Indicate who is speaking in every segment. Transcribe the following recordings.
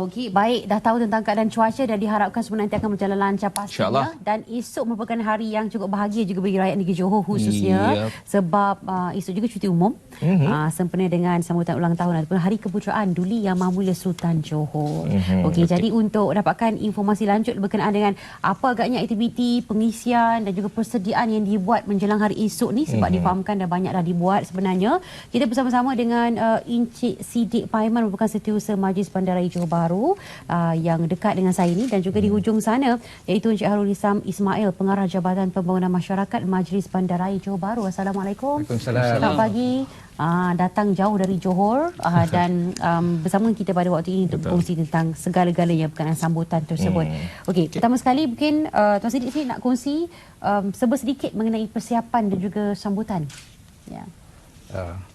Speaker 1: Okey, baik, dah tahu tentang keadaan cuaca dan diharapkan semua nanti akan berjalan lancar pastinya. Dan esok merupakan hari yang cukup bahagia juga bagi rakyat negeri Johor khususnya sebab esok juga cuti umum sempena dengan sambutan ulang tahun ataupun Hari Keputeraan Duli Yang Maha Mulia Sultan Johor. Okey, jadi untuk dapatkan informasi lanjut berkenaan dengan apa agaknya aktiviti pengisian dan juga persediaan yang dibuat menjelang hari esok ni sebab difahamkan dah banyak dah dibuat sebenarnya. Kita bersama-sama dengan Encik Siddiq Paiman merupakan Setiausaha Majlis Bandaraya Johor Bahru yang dekat dengan saya ini dan juga di hujung sana iaitu Encik Harul Isam Ismail, Pengarah Jabatan Pembangunan Masyarakat Majlis Bandaraya Johor Bahru. Assalamualaikum.
Speaker 2: Waalaikumsalam.
Speaker 1: Selamat pagi. Datang jauh dari Johor dan bersama kita pada waktu ini untuk berkongsi tentang segala-galanya berkenaan sambutan tersebut. Okey, pertama sekali mungkin Tuan Siddiq sini nak kongsi sedikit mengenai persiapan dan juga sambutan. Ya.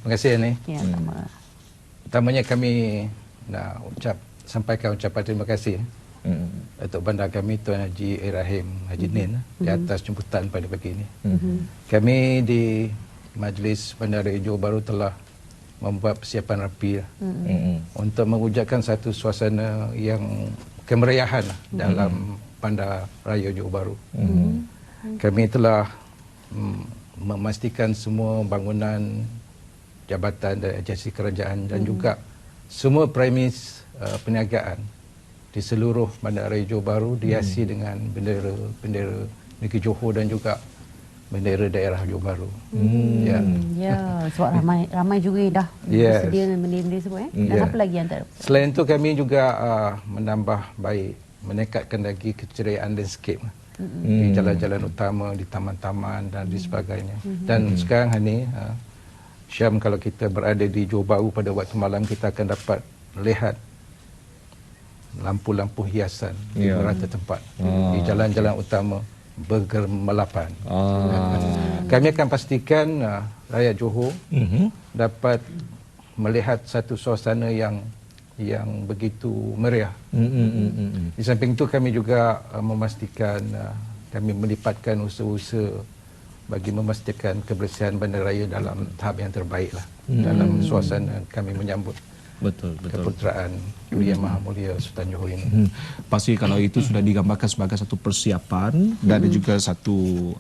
Speaker 2: Terima kasih Ani.
Speaker 1: Ya, sama.
Speaker 2: Pertamanya kami nak sampaikan ucapan terima kasih untuk bandar kami Tuan Haji Rahim Haji Nin di atas jemputan pada pagi ini. Kami di Majlis Bandaraya Johor Bahru telah membuat persiapan rapi untuk mewujudkan satu suasana yang kemeriahan dalam Bandar Raya Johor Bahru. Kami telah memastikan semua bangunan jabatan dan agensi kerajaan dan juga semua premis perniagaan di seluruh Bandaraya Johor Bahru dihiasi dengan bendera negeri Johor dan juga bendera daerah Johor Bahru.
Speaker 1: Ya, sebab ramai juga dah bersedia dengan bendera-bendera semua. Dan apa lagi antara?
Speaker 2: Selain itu kami juga menambah baik, meningkatkan lagi keceriaan landscape di jalan-jalan utama, di taman-taman dan di sebagainya. Dan sekarang ni Syam, kalau kita berada di Johor Bahru pada waktu malam, kita akan dapat melihat lampu-lampu hiasan di beberapa tempat di jalan-jalan utama bergemelapan. Kami akan pastikan rakyat Johor dapat melihat satu suasana yang begitu meriah. Di samping itu kami juga memastikan kami melipatkan usaha-usaha bagi memastikan kebersihan bandaraya dalam tahap yang terbaiklah dalam suasana kami menyambut keputeraan Duli Yang Maha Mulia Sultan Johor ini.
Speaker 3: Pasti kalau itu sudah digambarkan sebagai satu persiapan dan juga satu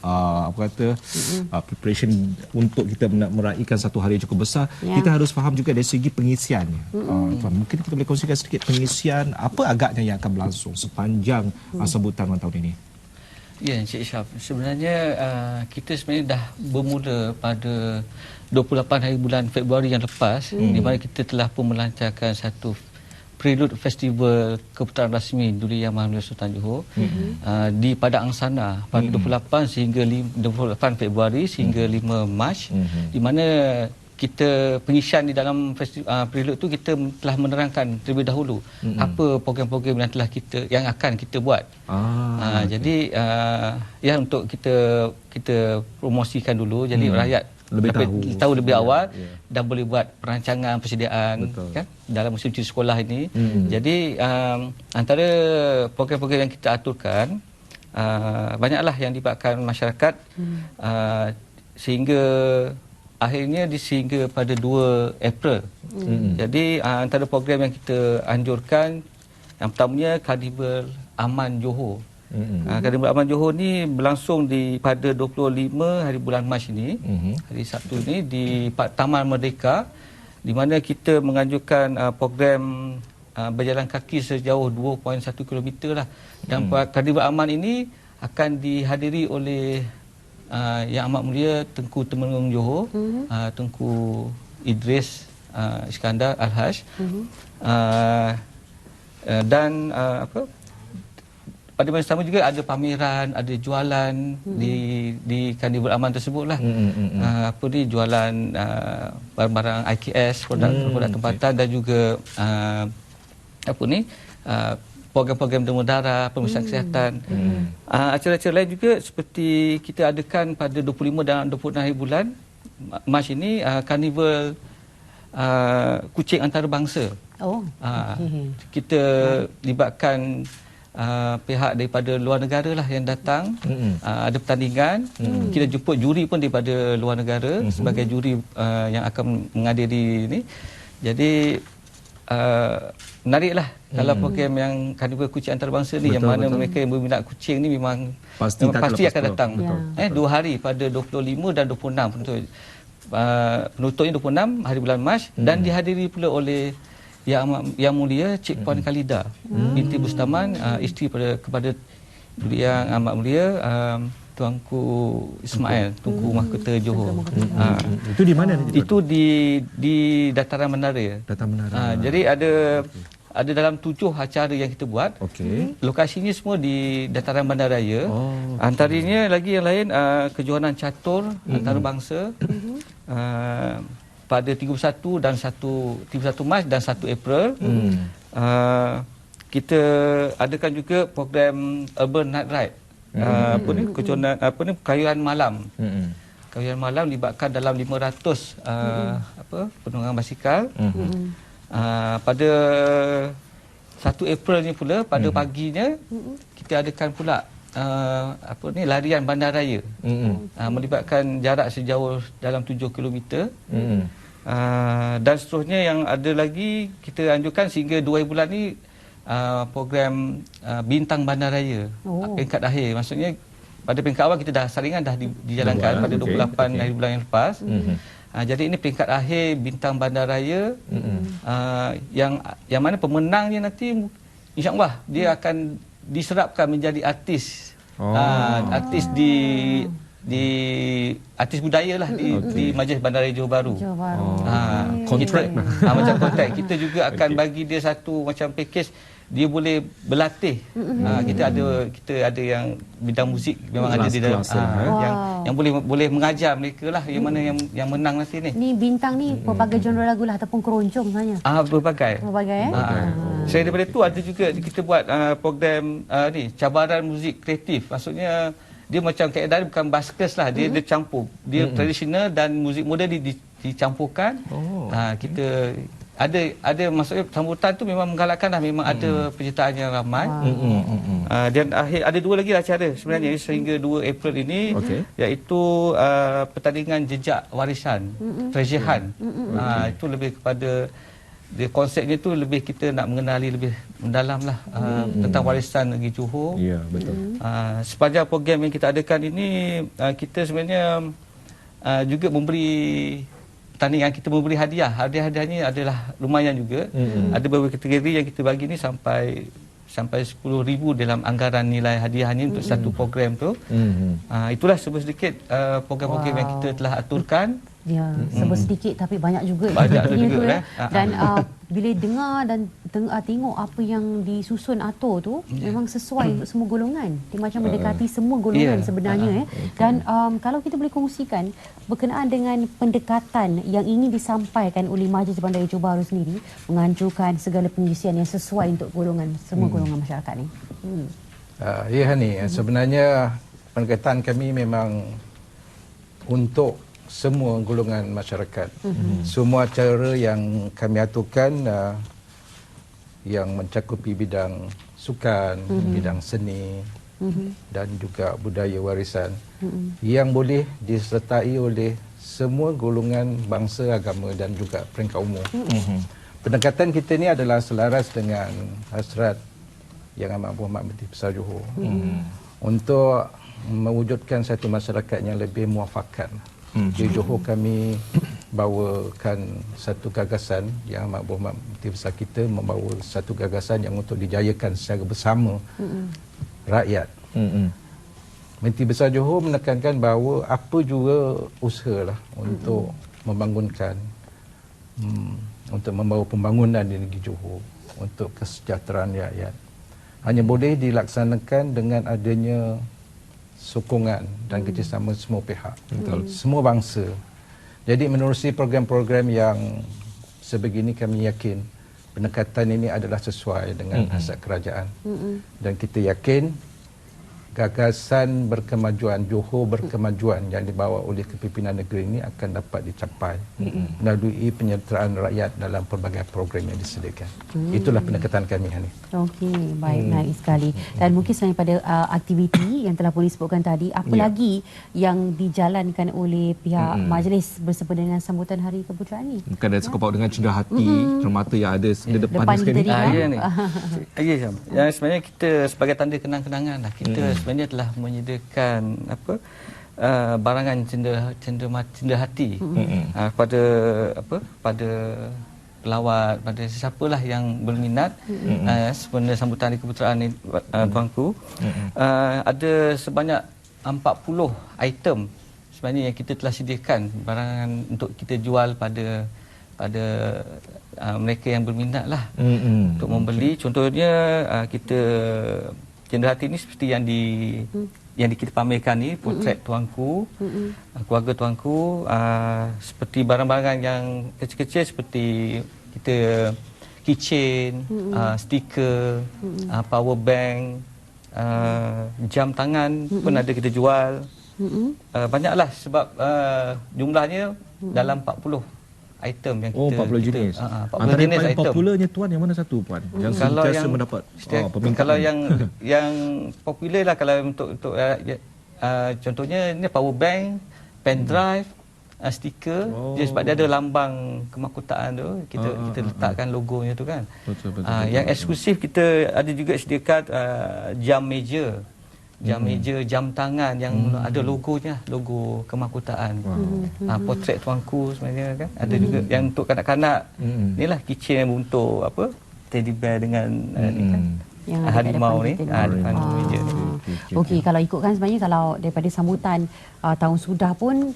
Speaker 3: preparation untuk kita meraihkan satu hari yang cukup besar, kita harus faham juga dari segi pengisiannya. Mungkin kita boleh kongsikan sedikit pengisian apa agaknya yang akan berlangsung sepanjang sambutan ulang tahun ini.
Speaker 4: Ya, Encik Syaf. Sebenarnya kita sebenarnya dah bermula pada 28 hari bulan Februari yang lepas di mana kita telah pun melancarkan satu prelude festival keputeraan rasmi Duli Yang Maha Mulia Sultan Johor di Padang Angsana pada 28 sehingga 28 Februari sehingga 5 Mac di mana kita pengisian di dalam prelude tu kita telah menerangkan terlebih dahulu apa program-program yang akan kita buat. Jadi ya untuk kita promosikan dulu, jadi rakyat
Speaker 3: lebih
Speaker 4: tahu lebih awal dan boleh buat perancangan persediaan kan dalam musim cuti sekolah ini. Jadi antara program-program yang kita aturkan banyaklah yang dilibatkan masyarakat sehingga akhirnya sehingga pada 2 April. Jadi antara program yang kita anjurkan, yang pertamanya Karnival Aman Johor. Karnival Aman Johor ni berlangsung pada 25 hari bulan Mac ini, hari Sabtu ini di Taman Merdeka, di mana kita menganjurkan program berjalan kaki sejauh 2.1 km lah. Dan Karnival Aman ini akan dihadiri oleh Yang Amat Mulia Tengku Temenggung Johor, Tengku Idris Iskandar Al-Haj, dan pada masa sama juga ada pameran, ada jualan di Karnival Aman tersebutlah. Jualan barang-barang IKS, produk tempatan dan juga program-program demam darah, pemeriksaan kesihatan. Acara-acara lain juga seperti kita adakan pada 25 dan 26 hari bulan Mac ini Karnival Kucing Antarabangsa. Kita libatkan pihak daripada luar negara lah yang datang. Ada pertandingan. Kita jemput juri pun daripada luar negara sebagai juri yang akan menghadiri ini. Jadi menariklah kalau program yang Karnival Kucing Antarabangsa ni, yang mana mereka yang berminat kucing ni memang pasti akan datang. 2 hari pada 25 dan 26 penutupnya 26 hari bulan Mac, dan dihadiri pula oleh Yang Mulia Cik Puan Khalida binti Bustaman, isteri kepada Yang Amat Mulia Tuanku Ismail, Tunku Mahkota Johor.
Speaker 3: Itu di mana?
Speaker 4: Itu di Dataran Menara. Jadi ada dalam 7 acara yang kita buat. Lokasinya semua di Dataran Bandaraya. Antaranya lagi yang lain, kejohanan catur antarabangsa pada 31 Mac dan 1 April. Kita adakan juga program Urban Night Ride. Kayuhan malam. Kayuhan malam libatkan dalam 500 penunggang basikal. Pada 1 April ni pula, pada paginya kita adakan pula larian bandaraya. Melibatkan jarak sejauh dalam 7 km. Dan seterusnya yang ada lagi, kita anjurkan sehingga 2 bulan ni program Bintang Bandaraya, peringkat akhir. Maksudnya pada peringkat awal kita dah saringan dah dijalankan pada 28 hari bulan yang lepas. Jadi ini peringkat akhir Bintang Bandaraya, yang mana pemenangnya nanti insya-Allah dia akan diserapkan menjadi artis. Artis artis budaya lah di Majlis Bandaraya Johor Bahru. Kontrak macam kontrak. Kita juga akan bagi dia satu macam package, dia boleh berlatih. Kita ada yang bidang muzik memang ada di dalam, yang boleh mengajar mereka lah, yang mana yang menang nanti ni.
Speaker 1: Ni bintang ni pelbagai genre lagu lah ataupun keroncong sebenarnya.
Speaker 4: Berbagai. Selain daripada tu ada juga kita buat program cabaran muzik kreatif. Maksudnya dia macam keadaan bukan baskers lah, dia campur. Dia tradisional dan muzik moden dicampurkan. Kita ada maksudnya sambutan tu memang menggalakkan lah, memang ada penyertaan yang ramai. Dan ada 2 lagi acara sebenarnya sehingga 2 April ini, iaitu pertandingan jejak warisan, treasure hunt. Itu lebih kepada konsepnya tu lebih kita nak mengenali lebih mendalam lah tentang warisan negeri Johor.
Speaker 3: Ya, betul.
Speaker 4: Sepanjang program yang kita adakan ini, kita sebenarnya juga memberi pertandingan, kita memberi hadiah. Hadiahnya adalah lumayan juga. Ada beberapa kategori yang kita bagi ni sampai 10,000 dalam anggaran nilai hadiahnya untuk satu program tu. Itulah sedikit program-program yang kita telah aturkan.
Speaker 1: Ya, sedikit tapi banyak juga.
Speaker 4: Banyak juga.
Speaker 1: Dan bila dengar dan tengok apa yang disusun atur tu, memang sesuai untuk semua golongan. Dia macam mendekati semua golongan sebenarnya. Dan kalau kita boleh kongsikan berkenaan dengan pendekatan yang ingin disampaikan oleh Majlis Bandaraya Johor Bahru sendiri, menganjurkan segala pengisian yang sesuai untuk golongan, semua golongan masyarakat ni.
Speaker 2: Ya Hani, sebenarnya pendekatan kami memang untuk semua golongan masyarakat. Semua cara yang kami aturkan yang mencakupi bidang sukan, bidang seni dan juga budaya warisan yang boleh disertai oleh semua golongan bangsa, agama dan juga peringkat umum. Pendekatan kita ni adalah selaras dengan hasrat Yang Amat Berhormat Menteri Besar Johor untuk mewujudkan satu masyarakat yang lebih muafakat. Di Johor kami bawakan satu gagasan, Yang Amat Berhormat Menteri Besar kita membawa satu gagasan yang untuk dijayakan secara bersama rakyat. Menteri Besar Johor menekankan bahawa apa juga usahalah untuk membangunkan, untuk membawa pembangunan di negeri Johor untuk kesejahteraan rakyat hanya boleh dilaksanakan dengan adanya sokongan dan kerjasama semua pihak, semua bangsa. Jadi menerusi program-program yang sebegini, kami yakin pendekatan ini adalah sesuai dengan hasrat kerajaan. Dan kita yakin gagasan berkemajuan Johor berkemajuan yang dibawa oleh kepimpinan negeri ini akan dapat dicapai melalui penyertaan rakyat dalam pelbagai program yang disediakan. Itulah pendekatan kami Hanif.
Speaker 1: Okey, baik, menarik sekali. Dan mungkin selain pada aktiviti yang telah pun disebutkan tadi, apa lagi yang dijalankan oleh pihak majlis bersempena dengan sambutan Hari Keputeraan ini?
Speaker 3: Bukan ada sekopau dengan cenderia hati, cermata yang ada di depan
Speaker 1: Depan
Speaker 3: sekali.
Speaker 1: kita ni.
Speaker 4: Ya ni. Ya, Syam. Yang sebenarnya kita sebagai tanda kenang-kenangan lah, kita sebenarnya telah menyediakan barangan cenderia hati pada pada pelawat, pada sesiapalah yang berminat sebenarnya sambutan Hari Keputeraan ni, tuanku. Ada sebanyak 40 item sebenarnya yang kita telah sediakan barangan untuk kita jual pada mereka yang berminat lah untuk membeli. Contohnya kita cenderia hati ni seperti yang kita pamerkan ni, potret tuanku, keluarga tuanku, seperti barang-barang yang kecil-kecil seperti kita keychain, stiker, power bank, jam tangan pun ada kita jual. Banyaklah sebab jumlahnya dalam 40 item yang kita
Speaker 3: 40 jenis.
Speaker 4: 40
Speaker 3: Antara
Speaker 4: jenis
Speaker 3: yang paling
Speaker 4: item.
Speaker 3: popularnya tuan yang mana satu puan? Yang
Speaker 4: Kalau
Speaker 3: sentiasa
Speaker 4: yang
Speaker 3: mendapat permintaan.
Speaker 4: kalau yang popular lah, kalau untuk contohnya ni power bank, pen drive, stiker. Dia sebab dia ada lambang kemahkotaan tu, kita letakkan logonya tu kan.
Speaker 3: Betul.
Speaker 4: Yang eksklusif kita ada juga sediakan jam meja. Jam tangan yang ada logonya, logo kemahkotaan. Potret tuanku sebenarnya kan. Ada juga yang untuk kanak-kanak. Inilah keychain yang untuk teddy bear dengan ni kan.
Speaker 1: Yang ada
Speaker 4: harimau
Speaker 1: depan
Speaker 4: ni,
Speaker 1: kita ni.
Speaker 4: depan meja ni.
Speaker 1: Okey, kalau ikutkan sebenarnya kalau daripada sambutan tahun sudah pun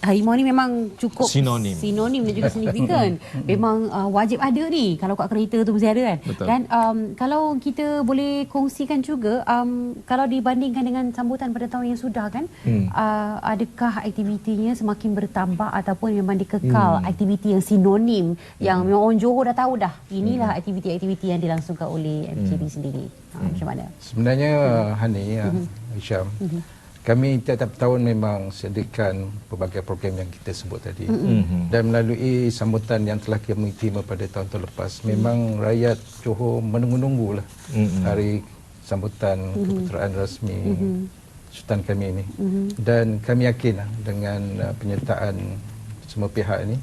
Speaker 1: harimau ni memang cukup sinonim dan juga signifikan. Memang wajib ada ni kalau kat kereta tu mesti ada kan.
Speaker 3: Betul.
Speaker 1: Dan kalau kita boleh kongsikan juga kalau dibandingkan dengan sambutan pada tahun yang sudah kan, adakah aktivitinya semakin bertambah ataupun memang dikekal aktiviti yang sinonim yang memang orang Johor dah tahu dah inilah aktiviti-aktiviti yang dilangsungkan oleh MCB sendiri. Macam mana?
Speaker 2: Sebenarnya Hani, Hisham, kami tiap-tiap tahun memang sediakan pelbagai program yang kita sebut tadi. Dan melalui sambutan yang telah kami terima pada tahun-tahun lepas, memang rakyat Johor menunggu-nunggulah hari sambutan keputeraan rasmi Sultan kami ini. Dan kami yakin dengan penyertaan semua pihak ini,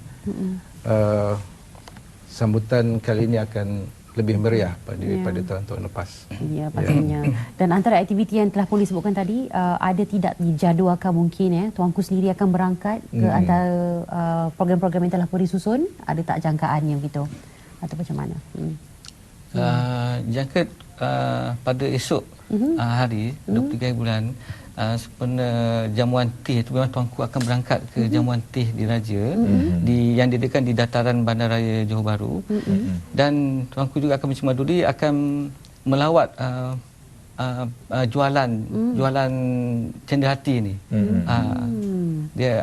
Speaker 2: sambutan kali ini akan lebih meriah daripada tahun-tahun lepas.
Speaker 1: Ya, pastinya. Dan antara aktiviti yang telah pun disebutkan tadi, ada tidak dijadualkan mungkin tuanku sendiri akan berangkat ke antara program-program yang telah pun disusun? Ada tak jangkaannya begitu? Atau macam mana?
Speaker 4: Jangka pada esok hari 23 bulan jamuan teh tu memang tuanku akan berangkat ke jamuan teh diraja yang diadakan di dataran Bandaraya Johor Bahru. Dan tuanku juga akan bersemaduri akan melawat jualan cenderia hati ni. Dia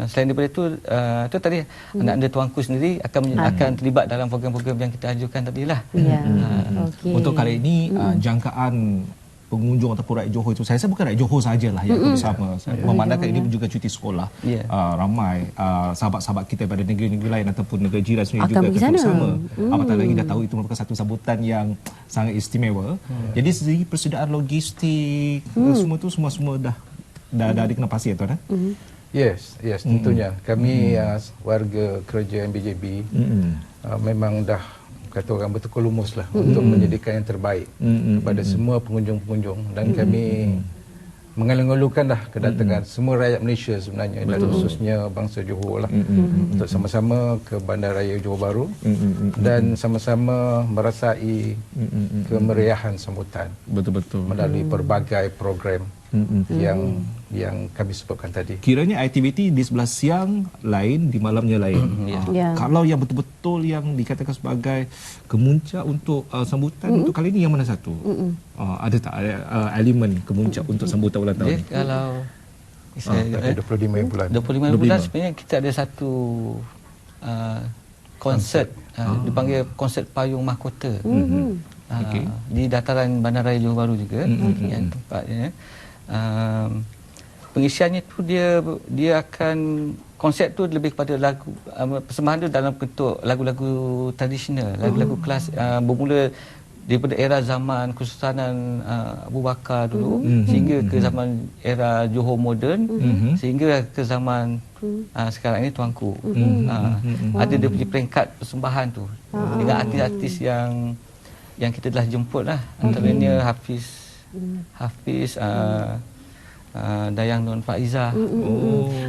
Speaker 4: selain daripada itu tadi anak-anak tuanku sendiri akan terlibat dalam program-program yang kita ajukan tadilah.
Speaker 1: Okay.
Speaker 3: Untuk kali ini jangkaan pengunjung ataupun rakyat Johor itu, saya rasa bukan rakyat Johor sajalah yang bersama. Memandangkan ini juga cuti sekolah. Ramai sahabat-sahabat kita pada negeri-negeri lain ataupun negara jiran sendiri juga akan bersama. Apatah lagi dah tahu itu merupakan satu sambutan yang sangat istimewa. Jadi segi persediaan logistik semua dah dikena pasti ya tuan.
Speaker 2: Yes, tentunya. Kami warga kerja MBJB memang dah kata orang betul lumuslah untuk menyediakan yang terbaik kepada semua pengunjung-pengunjung, dan kami mengeluh-ngeluhkanlah kedatangan semua rakyat Malaysia sebenarnya, dan khususnya bangsa Johor lah, untuk sama-sama ke Bandaraya Johor Bahru dan sama-sama merasai kemeriahan sambutan melalui pelbagai program yang kami sebutkan tadi.
Speaker 3: Kiranya aktiviti di sebelah siang lain, di malamnya lain. Kalau yang betul-betul yang dikatakan sebagai kemuncak untuk sambutan untuk kali ini yang mana satu? Ada tak elemen kemuncak untuk sambutan ulang tahun?
Speaker 4: Kalau
Speaker 2: 25 bulan.
Speaker 4: 25 bulan sebenarnya kita ada satu konsert dipanggil konsert payung mahkota. di dataran Bandaraya Johor Bahru juga, yang tempatnya. Pengisiannya tu dia akan konsep tu lebih kepada lagu, persembahan tu dalam bentuk lagu-lagu tradisional, lagu-lagu kelas, bermula daripada era zaman Kesultanan Abu Bakar dulu sehingga ke zaman era Johor moden, sehingga ke zaman sekarang ini Tuanku. Ada dia punya peringkat persembahan tu dengan artis-artis yang kita telah jemput lah, antaranya Hafiz Dayang Nun Faiza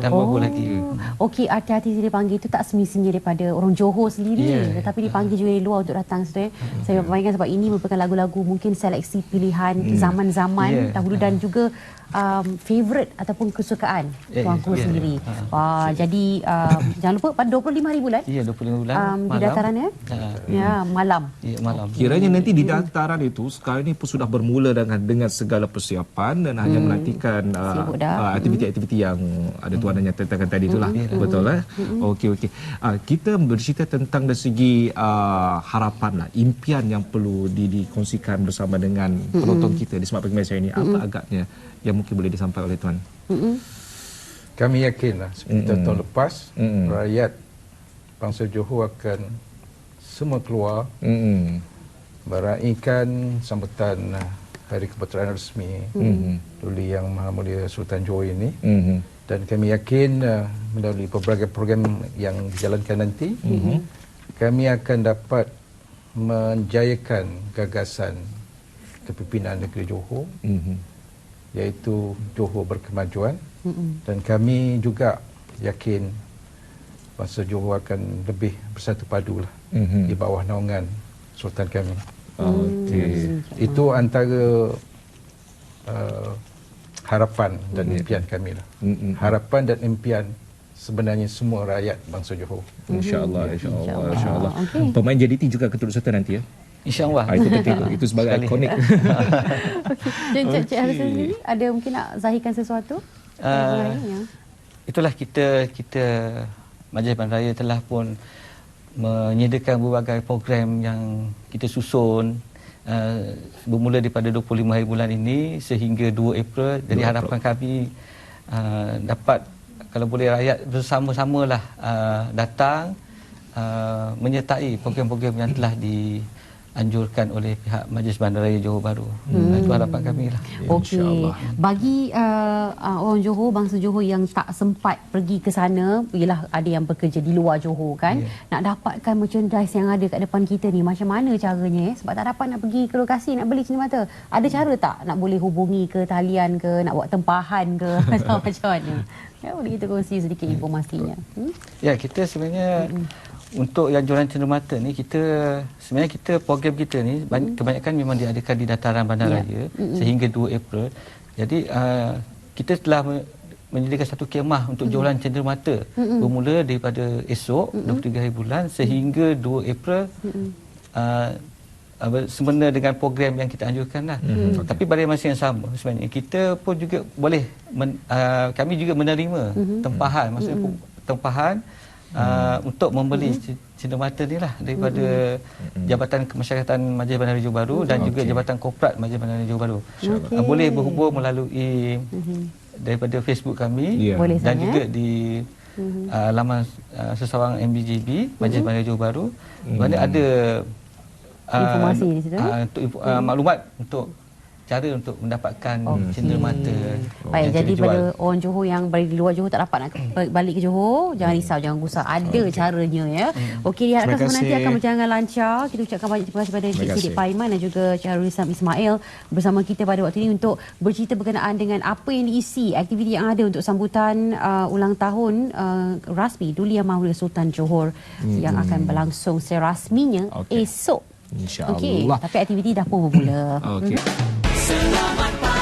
Speaker 4: dan beberapa lagi.
Speaker 1: Okey, artis-artis yang dipanggil itu tak semestinya daripada orang Johor sendiri, tetapi dipanggil juga dari luar untuk datang. Saya bayangkan sebab ini merupakan lagu-lagu mungkin seleksi pilihan zaman-zaman dahulu dan juga favorite ataupun kesukaan Tuanku sendiri. Wah, jadi jangan lupa pada 25 hari bulan.
Speaker 4: Ya, 25 bulan
Speaker 1: di datarannya. Ya, malam.
Speaker 4: Ya, malam.
Speaker 3: Kiranya nanti di dataran itu sekarang ini pun sudah bermula dengan segala persiapan dan hanya menantikan aktiviti-aktiviti yang ada tuan dan nyatakan tadi itulah. Betul lah. Okey. Kita bercerita tentang dari segi harapan lah, impian yang perlu dikongsikan bersama dengan penonton kita di Smart Pagi Malaysia ini. Apa agaknya yang mungkin boleh disampaikan oleh tuan?
Speaker 2: Kami yakinlah seperti tahun lepas, rakyat bangsa Johor akan semua keluar meraihkan sambutan Hari Kebangsaan Rasmi Duli Yang Maha Mulia Sultan Johor ini. Dan kami yakin melalui berbagai program yang dijalankan nanti, kami akan dapat menjayakan gagasan kepimpinan negeri Johor, iaitu Johor berkemajuan. Dan kami juga yakin bangsa Johor akan lebih bersatu padulah di bawah naungan Sultan kami. Itu antara harapan dan impian kami lah. Harapan dan impian sebenarnya semua rakyat bangsa Johor.
Speaker 3: InsyaAllah. Pemain JDT juga akan turut serta nanti ya?
Speaker 4: InsyaAllah.
Speaker 3: Itu penting tu. Itu sebagai ikonik.
Speaker 1: Cik Harrison sendiri ada mungkin nak zahirkan sesuatu?
Speaker 4: Itulah kita Majlis Bandaraya telah pun menyediakan berbagai program yang kita susun bermula daripada 25 hari bulan ini sehingga 2 April. Jadi harapan kami dapat, kalau boleh, rakyat bersama-samalah datang menyertai program-program yang telah dianjurkan oleh pihak Majlis Bandaraya Johor Bahru. Itu harapan kami lah.
Speaker 1: Okey. Bagi orang Johor, bangsa Johor yang tak sempat pergi ke sana, ialah ada yang bekerja di luar Johor kan, nak dapatkan merchandise yang ada kat depan kita ni, macam mana caranya? Sebab tak dapat nak pergi ke lokasi nak beli cenderamata. Ada cara tak nak boleh hubungi ke talian ke, nak buat tempahan ke atau macam mana? Ya, boleh kita kongsi sedikit informasinya.
Speaker 4: Ya, kita sebenarnya untuk yang jualan cenderamata ni, kita program kita ni kebanyakan memang diadakan di dataran Bandaraya sehingga 2 April. Jadi kita telah menyediakan satu kemah untuk jualan cenderamata bermula daripada esok 23 hari bulan sehingga 2 April, sempena dengan program yang kita anjurkan lah. Tapi pada masa yang sama sebenarnya kita pun juga boleh kami juga menerima tempahan, maksudnya tempahan untuk membeli cenderamata ni lah daripada Jabatan Kemasyarakatan Majlis Bandaraya Johor Bahru dan juga Jabatan Korporat Majlis Bandaraya Johor Bahru. Boleh berhubung melalui daripada Facebook kami dan juga di laman seseorang MBJB Majlis Bandaraya Johor Bahru, mana ada
Speaker 1: informasi di situ,
Speaker 4: untuk maklumat untuk cara untuk mendapatkan cenderamata.
Speaker 1: Baik, jadi pada orang Johor yang berada di luar Johor tak dapat nak balik ke Johor, jangan risau, jangan gusar, ada caranya ya. Okey, diharapkan semua nanti akan berjalan lancar. Kita ucapkan banyak terima kasih kepada Encik Siddiq Paiman dan juga Encik Harul Isam Ismail bersama kita pada waktu ini untuk bercerita berkenaan dengan apa yang diisi, aktiviti yang ada untuk sambutan ulang tahun rasmi Duli Yang Maha Mulia Sultan Johor yang akan berlangsung serasminya esok.
Speaker 3: InsyaAllah.
Speaker 1: Okey, tapi aktiviti dah pun bermula.
Speaker 3: Okey.
Speaker 5: Selamat pagi.